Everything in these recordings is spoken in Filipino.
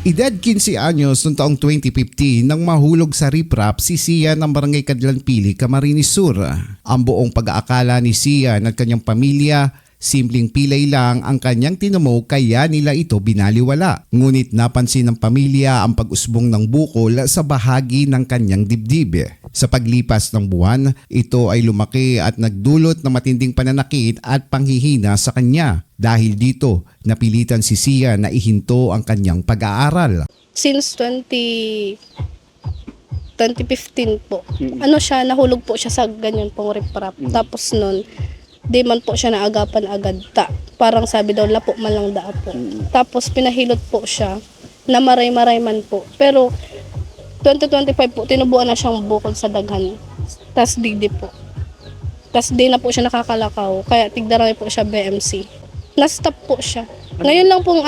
Edad 15 anyos noong taong 2015 nang mahulog sa riprap si Sia ng Barangay Cadlanpili, Camarines Sur. Ang buong pag-aakala ni Sia at kanyang pamilya, simpleng pilay lang ang kanyang tinamo kaya nila ito binaliwala. Ngunit napansin ng pamilya ang pag-usbong ng bukol sa bahagi ng kanyang dibdib. Sa paglipas ng buwan, ito ay lumaki at nagdulot ng matinding pananakit at panghihina sa kanya. Dahil dito, napilitan si Sia na ihinto ang kanyang pag-aaral. Since 2015 po, nahulog po siya sa ganyan pong riprap. Tapos nun, di man po siya naagapan agad. Parang sabi daw, lapo man lang daa po. Tapos pinahilot po siya, na maray-maray man po. Pero 2025 po, tinubuan na siyang bukol sa daghan. Tapos digdi po. Tapos di na po siya nakakalakaw, kaya tigdarami po siya BMC. Na-stop po siya. Ngayon lang pong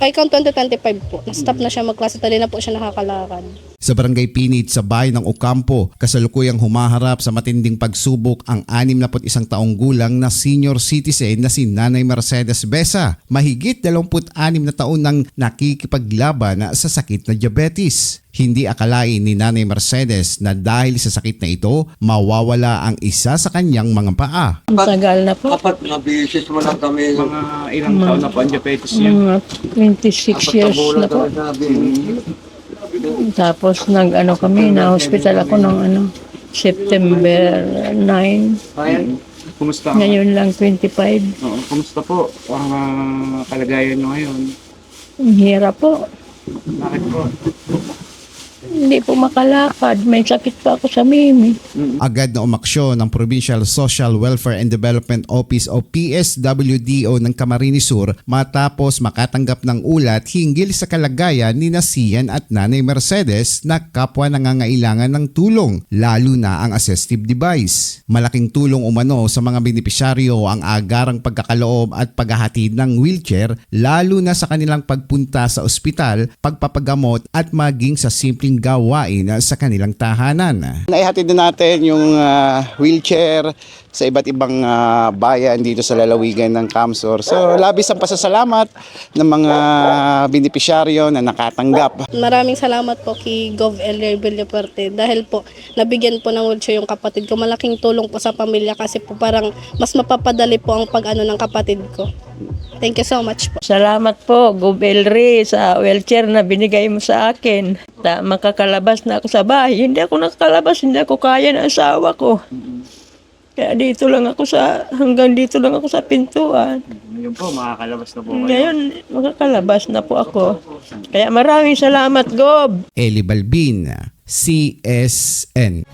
ay kang 2025 po, na-stop na siya magklase, tali na po siya nakakalakad. Sa Barangay Pinit sa bayan ng Ocampo, kasalukuyang humaharap sa matinding pagsubok ang 61 taong gulang na senior citizen na si Nanay Mercedes Besa. Mahigit 26 na taon nang nakikipaglaban sa sakit na diabetes. Hindi akalain ni Nanay Mercedes na dahil sa sakit na ito, mawawala ang isa sa kanyang mga paa. Ang tagal na po. Apat na bisis mo lang kami. Mga ilang taon na po ang diabetes niya? Mga 26 years na po. Tapos kami, na-hospital ako ng September 9. Kumusta? Ngayon lang 25. Oo, kumusta po ang kalagayan niyo ngayon? Ang hirap po. Bakit po? Hindi po makalakad. May sakit pa ako sa mimi. Agad na umaksyon ng Provincial Social Welfare and Development Office o PSWDO ng Camarines Sur matapos makatanggap ng ulat hinggil sa kalagayan ni Sian at Nanay Mercedes na kapwa nangangailangan ng tulong, lalo na ang assistive device. Malaking tulong umano sa mga benepisyaryo ang agarang pagkakaloob at paghahatid ng wheelchair, lalo na sa kanilang pagpunta sa ospital, pagpapagamot at maging sa simpleng gawain sa kanilang tahanan. Naihatid na natin yung wheelchair sa iba't ibang bayan dito sa lalawigan ng Camsor. So labis ang pasasalamat ng mga benepisyaryo na nakatanggap. Maraming salamat po kay Gov. Elier Villafuerte dahil po nabigyan po ng wheelchair yung kapatid ko. Malaking tulong po sa pamilya kasi po parang mas mapapadali po ang pag-ano ng kapatid ko. Thank you so much po. Salamat po, Gov. Elry, sa wheelchair na binigay mo sa akin. Makakalabas na ako sa bahay. Hindi ako nakakalabas, hindi ako kaya ng asawa ko. Kaya hanggang dito lang ako sa pintuan. Ngayon po, makakalabas na po kayo. Ngayon, makakalabas na po ako. Kaya maraming salamat, Gov. Eli Balbin, CSN.